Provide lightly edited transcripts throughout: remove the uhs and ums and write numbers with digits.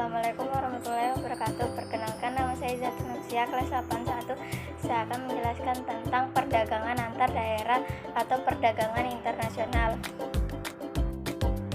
Assalamualaikum warahmatullahi wabarakatuh. Perkenalkan, nama saya Zaitun Nusia, kelas 81. Saya akan menjelaskan tentang perdagangan antar daerah atau perdagangan internasional.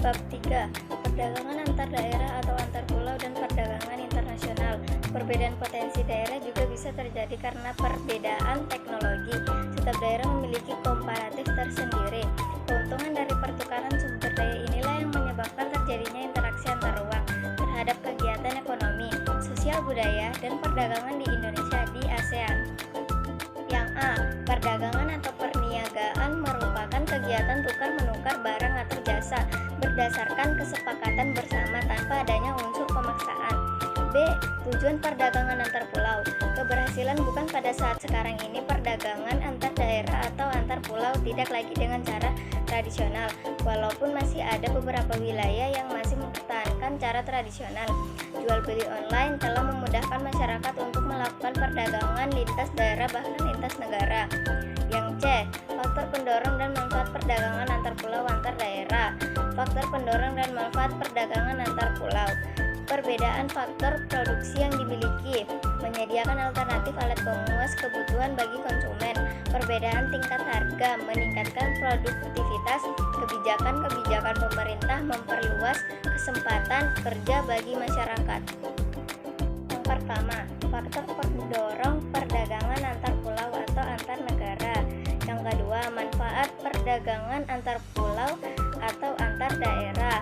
Bab 3. Perdagangan antar daerah atau antar pulau dan perdagangan internasional. Perbedaan potensi daerah juga bisa terjadi karena perbedaan teknologi. Setiap daerah memiliki komparatif tersendiri. Keuntungan dari pertukaran sumber daya inilah yang menyebabkan terjadinya interaksi antar ruang terhadap kegiatan ekonomi, sosial, budaya, dan perdagangan di Indonesia di ASEAN. Yang A. Perdagangan atau perniagaan merupakan kegiatan tukar-menukar barang atau jasa berdasarkan kesepakatan bersama tanpa adanya unsur pemaksaan. B. Tujuan perdagangan antar pulau. Keberhasilan bukan pada saat sekarang ini perdagangan antar daerah atau antar pulau tidak lagi dengan cara tradisional, walaupun masih ada beberapa wilayah yang masih mempertahankan cara tradisional. Jual beli online telah memudahkan masyarakat untuk melakukan perdagangan lintas daerah bahkan lintas negara. Yang C. Faktor pendorong dan manfaat perdagangan antar pulau antar daerah. Faktor pendorong dan manfaat perdagangan antar pulau. Perbedaan faktor produksi yang dimiliki, menyediakan alternatif alat pemuas kebutuhan bagi konsumen. Perbedaan tingkat harga, meningkatkan produktivitas. Kebijakan-kebijakan pemerintah memperluas kesempatan kerja bagi masyarakat. Yang pertama, faktor pendorong perdagangan antar pulau atau antar negara. Yang kedua, manfaat perdagangan antar pulau atau antar daerah.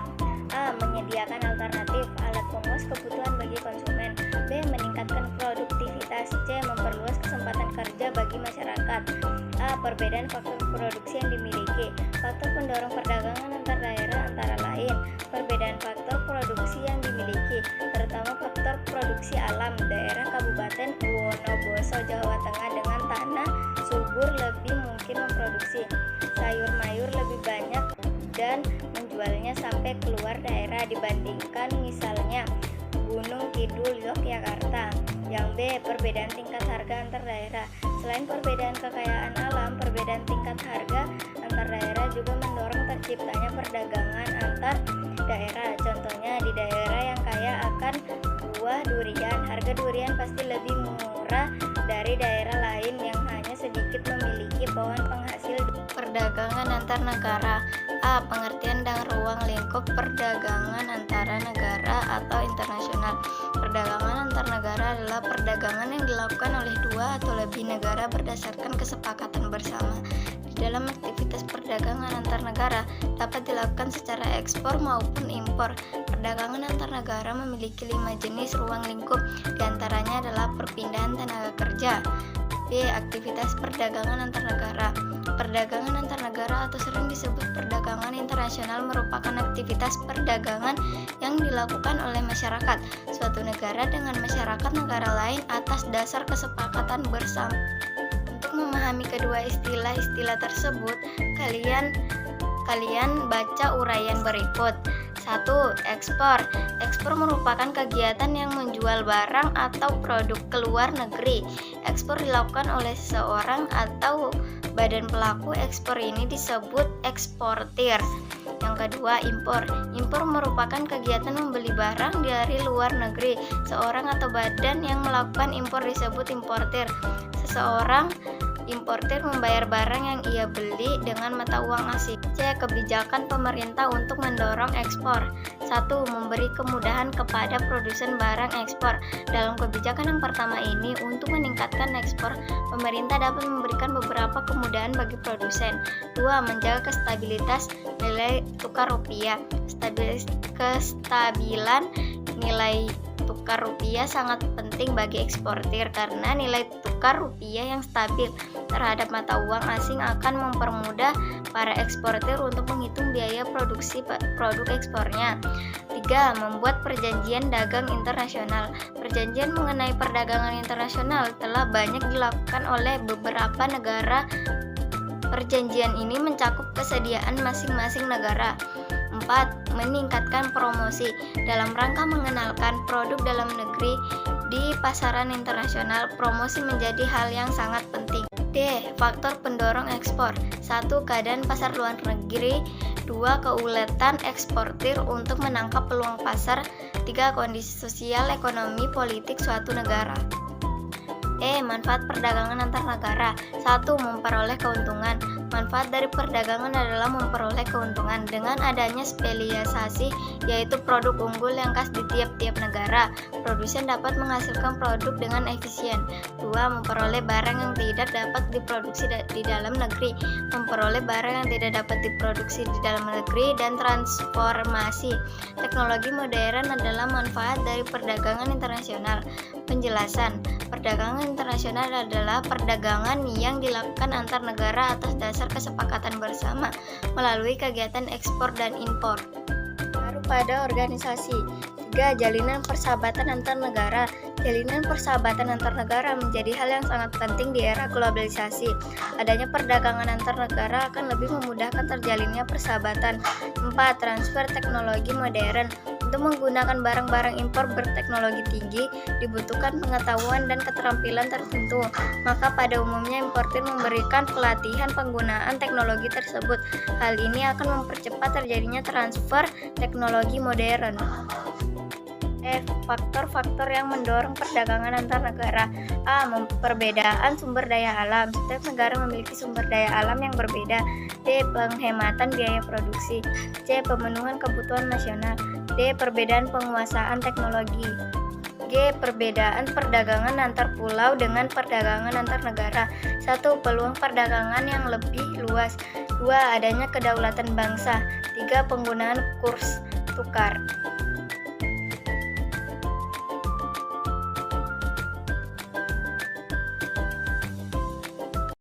A. Menyediakan alternatif alat pemuas kebutuhan bagi konsumen. B. Meningkatkan produktivitas. C. Memperluas kesempatan kerja bagi masyarakat. A. Perbedaan faktor produksi yang dimiliki. Faktor pendorong perdagangan antar daerah antara lain perbedaan faktor produksi yang dimiliki, terutama faktor produksi alam. Daerah Kabupaten Wonoboso, Jawa Tengah dengan tanah subur lebih mungkin memproduksi sayur mayur lebih banyak dan menjualnya sampai keluar daerah dibandingkan misalnya Gunung Kidul, Yogyakarta. Yang B. Perbedaan tingkat harga antar daerah. Selain perbedaan kekayaan alam, perbedaan tingkat harga antar daerah juga mendorong terciptanya perdagangan antar daerah. Contohnya di daerah yang kaya akan buah durian, harga durian pasti lebih murah dari daerah lain yang hanya sedikit memiliki pohon penghasil. Perdagangan antar negara. A. Pengertian dan ruang lingkup perdagangan antara negara atau internasional. Perdagangan antar negara adalah perdagangan yang dilakukan oleh dua atau lebih negara berdasarkan kesepakatan bersama. Di dalam aktivitas perdagangan antar negara dapat dilakukan secara ekspor maupun impor. Perdagangan antar negara memiliki 5 jenis ruang lingkup, diantaranya adalah perpindahan tenaga kerja. B. Aktivitas perdagangan antar negara. Perdagangan antar negara atau sering disebut perdagangan internasional merupakan aktivitas perdagangan yang dilakukan oleh masyarakat suatu negara dengan masyarakat negara lain atas dasar kesepakatan bersama. Untuk memahami kedua istilah-istilah tersebut, kalian baca uraian berikut. 1. Ekspor. Ekspor merupakan kegiatan yang menjual barang atau produk ke luar negeri. Ekspor dilakukan oleh seseorang atau badan pelaku ekspor ini disebut eksportir. Yang kedua, impor. Impor merupakan kegiatan membeli barang dari luar negeri. Seorang atau badan yang melakukan impor disebut importir. Seseorang importir membayar barang yang ia beli dengan mata uang asing. C. Kebijakan pemerintah untuk mendorong ekspor. 1. Memberi kemudahan kepada produsen barang ekspor. Dalam kebijakan yang pertama ini, untuk meningkatkan ekspor, pemerintah dapat memberikan beberapa kemudahan bagi produsen. 2. Menjaga kestabilitas nilai tukar rupiah. Kestabilan nilai tukar rupiah sangat penting bagi eksportir karena nilai tukar rupiah yang stabil terhadap mata uang asing akan mempermudah para eksportir untuk menghitung biaya produksi produk ekspornya. 3. Membuat perjanjian dagang internasional. Perjanjian mengenai perdagangan internasional telah banyak dilakukan oleh beberapa negara. Perjanjian ini mencakup kesediaan masing-masing negara. 4. Meningkatkan promosi. Dalam rangka mengenalkan produk dalam negeri di pasaran internasional, promosi menjadi hal yang sangat penting. D. Faktor pendorong ekspor. 1. Keadaan pasar luar negeri. 2. Keuletan eksportir untuk menangkap peluang pasar. 3. Kondisi sosial, ekonomi, politik suatu negara. Manfaat perdagangan antar negara. 1. Memperoleh keuntungan. Manfaat dari perdagangan adalah memperoleh keuntungan dengan adanya spesialisasi, yaitu produk unggul yang khas di tiap-tiap negara. Produsen dapat menghasilkan produk dengan efisien. 2. Memperoleh barang yang tidak dapat diproduksi di dalam negeri. Memperoleh barang yang tidak dapat diproduksi di dalam negeri dan transformasi. Teknologi modern adalah manfaat dari perdagangan internasional. Penjelasan. Perdagangan internasional adalah perdagangan yang dilakukan antar negara atas dasar kesepakatan bersama melalui kegiatan ekspor dan impor. Baru pada organisasi. 3. Jalinan persahabatan antar negara. Jalinan persahabatan antar negara menjadi hal yang sangat penting di era globalisasi. Adanya perdagangan antar negara akan lebih memudahkan terjalinnya persahabatan. 4. Transfer teknologi modern. Untuk menggunakan barang-barang impor berteknologi tinggi, dibutuhkan pengetahuan dan keterampilan tertentu. Maka pada umumnya importir memberikan pelatihan penggunaan teknologi tersebut. Hal ini akan mempercepat terjadinya transfer teknologi modern. Faktor-faktor yang mendorong perdagangan antar negara. A. Perbedaan sumber daya alam. Setiap negara memiliki sumber daya alam yang berbeda. D. Penghematan biaya produksi. C. Pemenuhan kebutuhan nasional. D. Perbedaan penguasaan teknologi. G. Perbedaan perdagangan antar pulau dengan perdagangan antar negara. 1. Peluang perdagangan yang lebih luas. 2. Adanya kedaulatan bangsa. 3. Penggunaan kurs tukar.